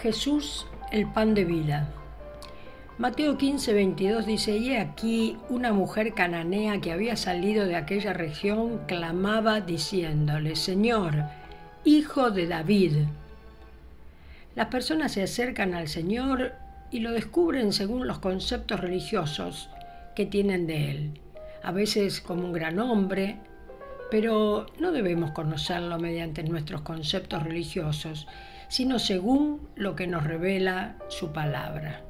Jesús, el pan de vida. Mateo 15:22 dice: y he aquí una mujer cananea que había salido de aquella región clamaba diciéndole: Señor, Hijo de David. Las personas se acercan al Señor y lo descubren según los conceptos religiosos que tienen de Él. A veces como un gran hombre, pero no debemos conocerlo mediante nuestros conceptos religiosos, sino según lo que nos revela su palabra.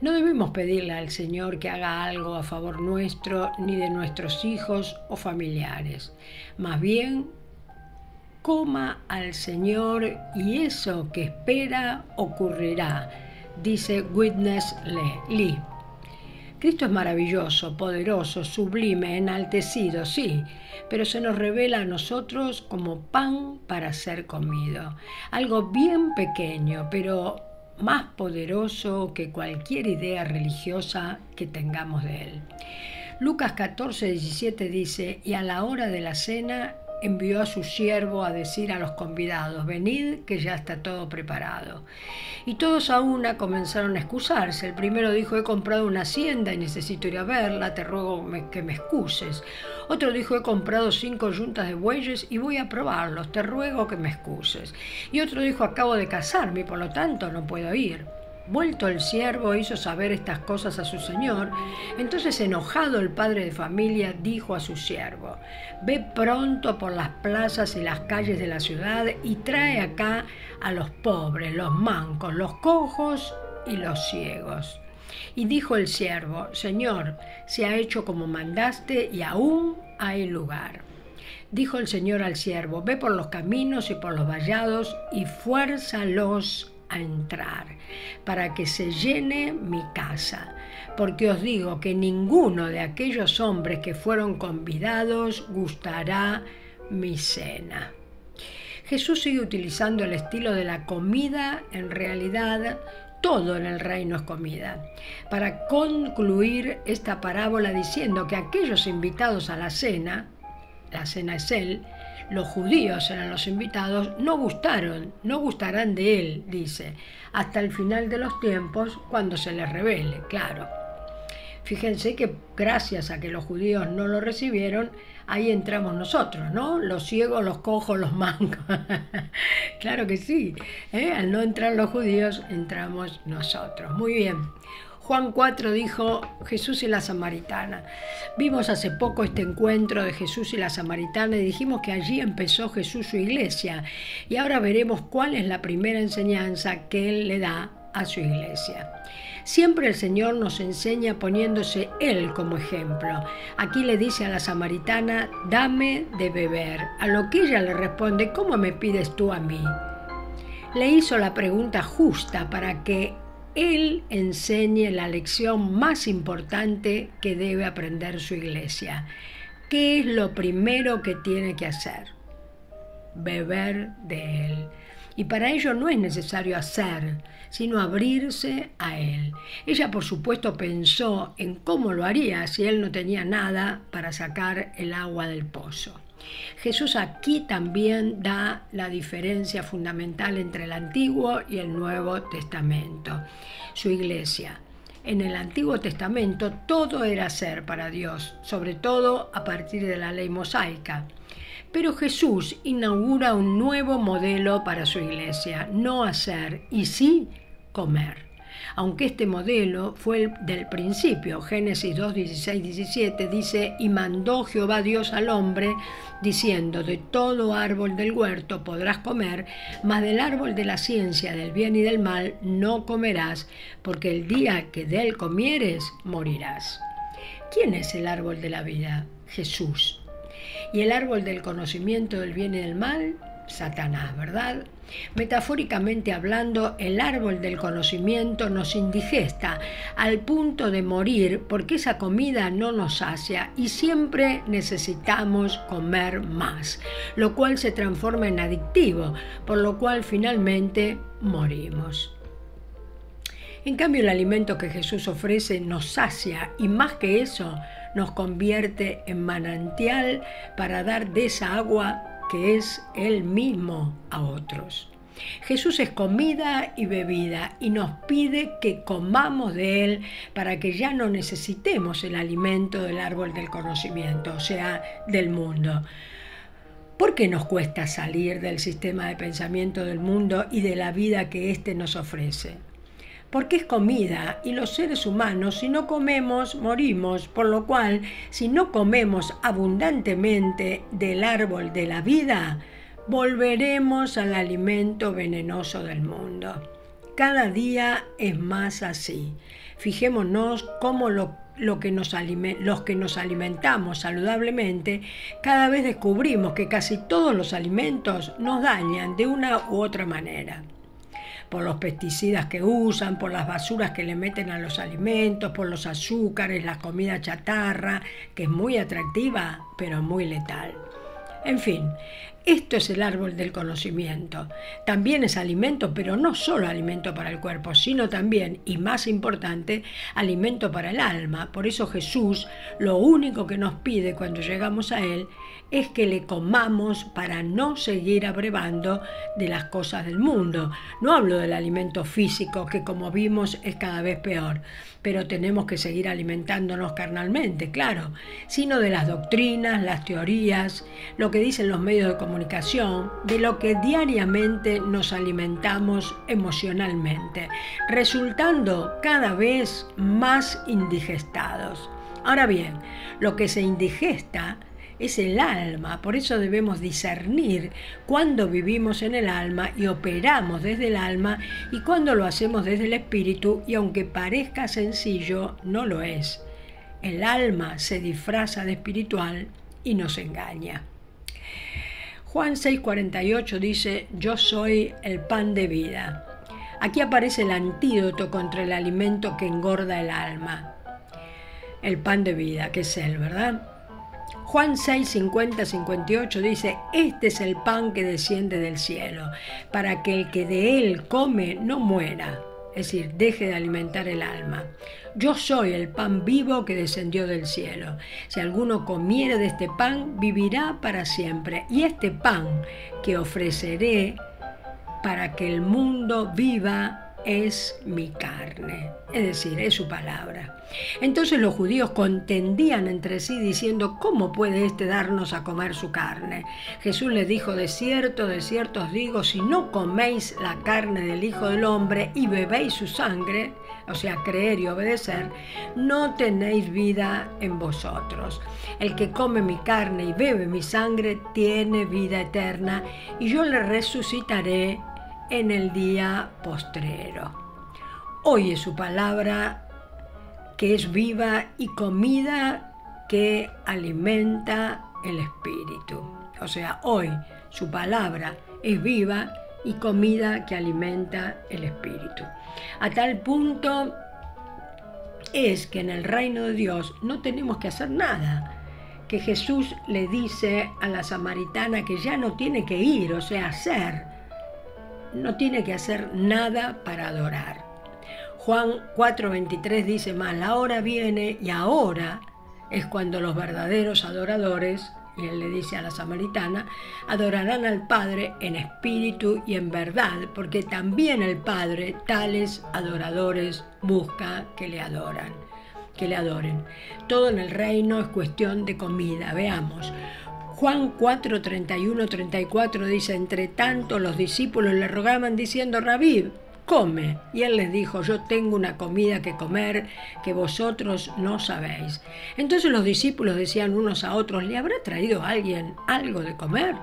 No debemos pedirle al Señor que haga algo a favor nuestro ni de nuestros hijos o familiares. Más bien, coma al Señor y eso que espera ocurrirá, dice Witness Lee. Cristo es maravilloso, poderoso, sublime, enaltecido, sí, pero se nos revela a nosotros como pan para ser comido. Algo bien pequeño, pero más poderoso que cualquier idea religiosa que tengamos de Él. Lucas 14:17 dice: y a la hora de la cena envió a su siervo a decir a los convidados: venid, que ya está todo preparado. Y todos a una comenzaron a excusarse. El primero dijo: he comprado una hacienda y necesito ir a verla, te ruego que me excuses. Otro dijo: he comprado 5 yuntas de bueyes y voy a probarlos, te ruego que me excuses. Y otro dijo: acabo de casarme y por lo tanto no puedo ir. Vuelto el siervo hizo saber estas cosas a su señor. Entonces, enojado, el padre de familia dijo a su siervo: ve pronto por las plazas y las calles de la ciudad y trae acá a los pobres, los mancos, los cojos y los ciegos. Y dijo el siervo: Señor, se ha hecho como mandaste y aún hay lugar. Dijo el Señor al siervo: ve por los caminos y por los vallados y fuérzalos a entrar, para que se llene mi casa, porque os digo que ninguno de aquellos hombres que fueron convidados gustará mi cena. Jesús sigue utilizando el estilo de la comida. En realidad, todo en el reino es comida, para concluir esta parábola diciendo que aquellos invitados a la cena es Él, los judíos eran los invitados, no gustarán de Él, dice, hasta el final de los tiempos, cuando se les revele, claro. Fíjense que gracias a que los judíos no lo recibieron, ahí entramos nosotros, ¿no? Los ciegos, los cojos, los mancos. Claro que sí, al no entrar los judíos, entramos nosotros. Muy bien. Juan 4 dijo: Jesús y la samaritana. Vimos hace poco este encuentro de Jesús y la samaritana y dijimos que allí empezó Jesús su iglesia. Y ahora veremos cuál es la primera enseñanza que Él le da a su iglesia. Siempre el Señor nos enseña poniéndose Él como ejemplo. Aquí le dice a la samaritana: dame de beber. A lo que ella le responde: ¿cómo me pides tú a mí? Le hizo la pregunta justa para que Él enseñe la lección más importante que debe aprender su iglesia. ¿Qué es lo primero que tiene que hacer? Beber de Él. Y para ello no es necesario hacer, sino abrirse a Él. Ella, por supuesto, pensó en cómo lo haría si Él no tenía nada para sacar el agua del pozo. Jesús aquí también da la diferencia fundamental entre el Antiguo y el Nuevo Testamento. Su iglesia. En el Antiguo Testamento todo era hacer para Dios, sobre todo a partir de la ley mosaica. Pero Jesús inaugura un nuevo modelo para su iglesia: no hacer y sí comer. Aunque este modelo fue el del principio. Génesis 2:16-17 dice: y mandó Jehová Dios al hombre, diciendo: de todo árbol del huerto podrás comer, mas del árbol de la ciencia del bien y del mal no comerás, porque el día que de él comieres, morirás. ¿Quién es el árbol de la vida? Jesús. Y el árbol del conocimiento del bien y del mal, Satanás, ¿verdad? Metafóricamente hablando, el árbol del conocimiento nos indigesta al punto de morir porque esa comida no nos sacia y siempre necesitamos comer más, lo cual se transforma en adictivo, por lo cual finalmente morimos. En cambio, el alimento que Jesús ofrece nos sacia y más que eso, nos convierte en manantial para dar de esa agua que es Él mismo a otros. Jesús es comida y bebida y nos pide que comamos de Él para que ya no necesitemos el alimento del árbol del conocimiento, o sea, del mundo. ¿Por qué nos cuesta salir del sistema de pensamiento del mundo y de la vida que éste nos ofrece? Porque es comida y los seres humanos, si no comemos, morimos, por lo cual, si no comemos abundantemente del árbol de la vida, volveremos al alimento venenoso del mundo. Cada día es más así. Fijémonos cómo los que nos alimentamos saludablemente, cada vez descubrimos que casi todos los alimentos nos dañan de una u otra manera. Por los pesticidas que usan, por las basuras que le meten a los alimentos, por los azúcares, la comida chatarra, que es muy atractiva, pero muy letal. En fin, esto es el árbol del conocimiento. También es alimento, pero no solo alimento para el cuerpo, sino también, y más importante, alimento para el alma. Por eso Jesús lo único que nos pide cuando llegamos a Él es que le comamos para no seguir abrevando de las cosas del mundo. No hablo del alimento físico, que como vimos es cada vez peor, pero tenemos que seguir alimentándonos carnalmente, claro, sino de las doctrinas, las teorías, lo que dicen los medios de comunicación, de lo que diariamente nos alimentamos emocionalmente, resultando cada vez más indigestados. Ahora bien, lo que se indigesta es el alma, por eso debemos discernir cuándo vivimos en el alma y operamos desde el alma y cuándo lo hacemos desde el espíritu, y aunque parezca sencillo, no lo es. El alma se disfraza de espiritual y nos engaña. Juan 6:48 dice: yo soy el pan de vida. Aquí aparece el antídoto contra el alimento que engorda el alma. El pan de vida, que es Él, ¿verdad? Juan 6:50-58 dice: este es el pan que desciende del cielo, para que el que de él come no muera, es decir, deje de alimentar el alma. Yo soy el pan vivo que descendió del cielo. Si alguno comiere de este pan, vivirá para siempre. Y este pan que ofreceré para que el mundo viva es mi carne, es decir, es su palabra. Entonces los judíos contendían entre sí diciendo: ¿cómo puede éste darnos a comer su carne? Jesús les dijo: de cierto os digo, si no coméis la carne del Hijo del Hombre y bebéis su sangre, o sea, creer y obedecer, no tenéis vida en vosotros. El que come mi carne y bebe mi sangre tiene vida eterna, y yo le resucitaré en el día postrero. Oye su palabra, que es viva, y comida que alimenta el espíritu. O sea, hoy su palabra es viva y comida que alimenta el espíritu. A tal punto es que en el reino de Dios no tenemos que hacer nada, que Jesús le dice a la samaritana que ya no tiene que ir, o sea, no tiene que hacer nada para adorar. Juan 4:23 dice: mas la hora viene, y ahora es cuando los verdaderos adoradores, y él le dice a la samaritana, adorarán al Padre en espíritu y en verdad, porque también el Padre tales adoradores busca que le adoren. Todo en el reino es cuestión de comida. Veamos. Juan 4:31-34 dice: entre tanto los discípulos le rogaban diciendo: Rabí, come. Y él les dijo: yo tengo una comida que comer que vosotros no sabéis. Entonces los discípulos decían unos a otros: ¿le habrá traído alguien algo de comer?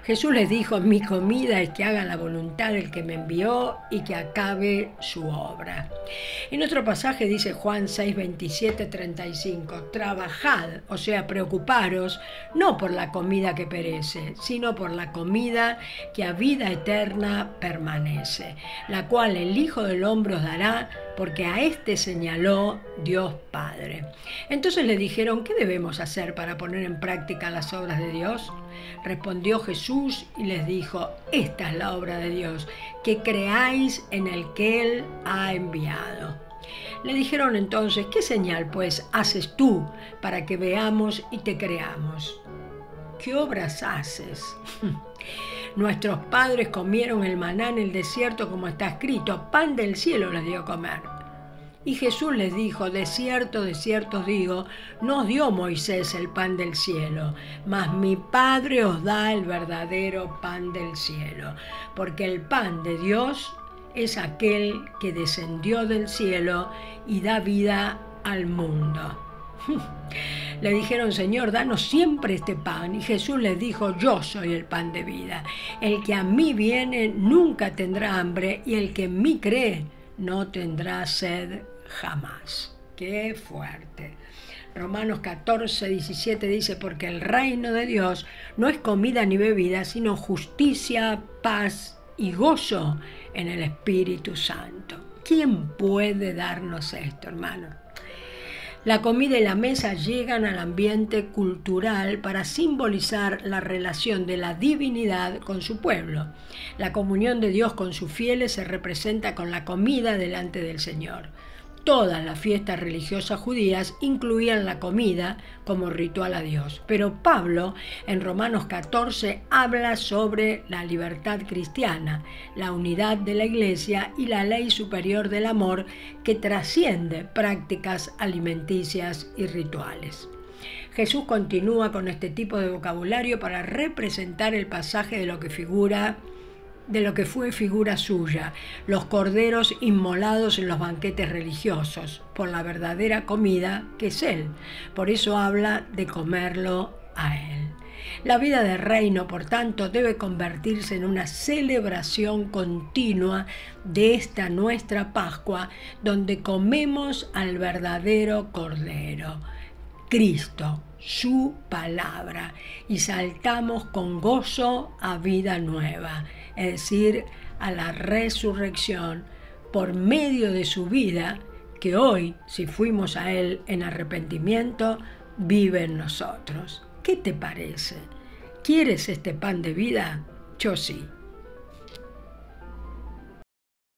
Jesús les dijo: mi comida es que haga la voluntad del que me envió y que acabe su obra. En otro pasaje dice Juan 6:27-35: trabajad, o sea, preocuparos, no por la comida que perece, sino por la comida que a vida eterna permanece, la cual el Hijo del Hombre os dará, porque a éste señaló Dios Padre. Entonces le dijeron: ¿qué debemos hacer para poner en práctica las obras de Dios? Respondió Jesús y les dijo: esta es la obra de Dios, que creáis en el que Él ha enviado. Le dijeron entonces: ¿qué señal pues haces tú para que veamos y te creamos? ¿Qué obras haces? Nuestros padres comieron el maná en el desierto, como está escrito, pan del cielo les dio a comer. Y Jesús les dijo, de cierto os digo, no os dio Moisés el pan del cielo, mas mi Padre os da el verdadero pan del cielo, porque el pan de Dios es aquel que descendió del cielo y da vida al mundo. Le dijeron, Señor, danos siempre este pan. Y Jesús les dijo, yo soy el pan de vida. El que a mí viene nunca tendrá hambre, y el que en mí cree no tendrá sed jamás. ¡Qué fuerte! Romanos 14, 17 dice, porque el reino de Dios no es comida ni bebida, sino justicia, paz y gozo en el Espíritu Santo. ¿Quién puede darnos esto, hermano? La comida y la mesa llegan al ambiente cultural para simbolizar la relación de la divinidad con su pueblo. La comunión de Dios con sus fieles se representa con la comida delante del Señor. Todas las fiestas religiosas judías incluían la comida como ritual a Dios. Pero Pablo, en Romanos 14, habla sobre la libertad cristiana, la unidad de la Iglesia y la ley superior del amor que trasciende prácticas alimenticias y rituales. Jesús continúa con este tipo de vocabulario para representar el pasaje de lo que fue figura suya, los corderos inmolados en los banquetes religiosos, por la verdadera comida que es Él. Por eso habla de comerlo a Él. La vida de reino, por tanto, debe convertirse en una celebración continua de esta nuestra Pascua, donde comemos al verdadero Cordero, Cristo, su palabra, y saltamos con gozo a vida nueva, es decir, a la resurrección por medio de su vida, que hoy, si fuimos a Él en arrepentimiento, vive en nosotros. ¿Qué te parece? ¿Quieres este pan de vida? Yo sí.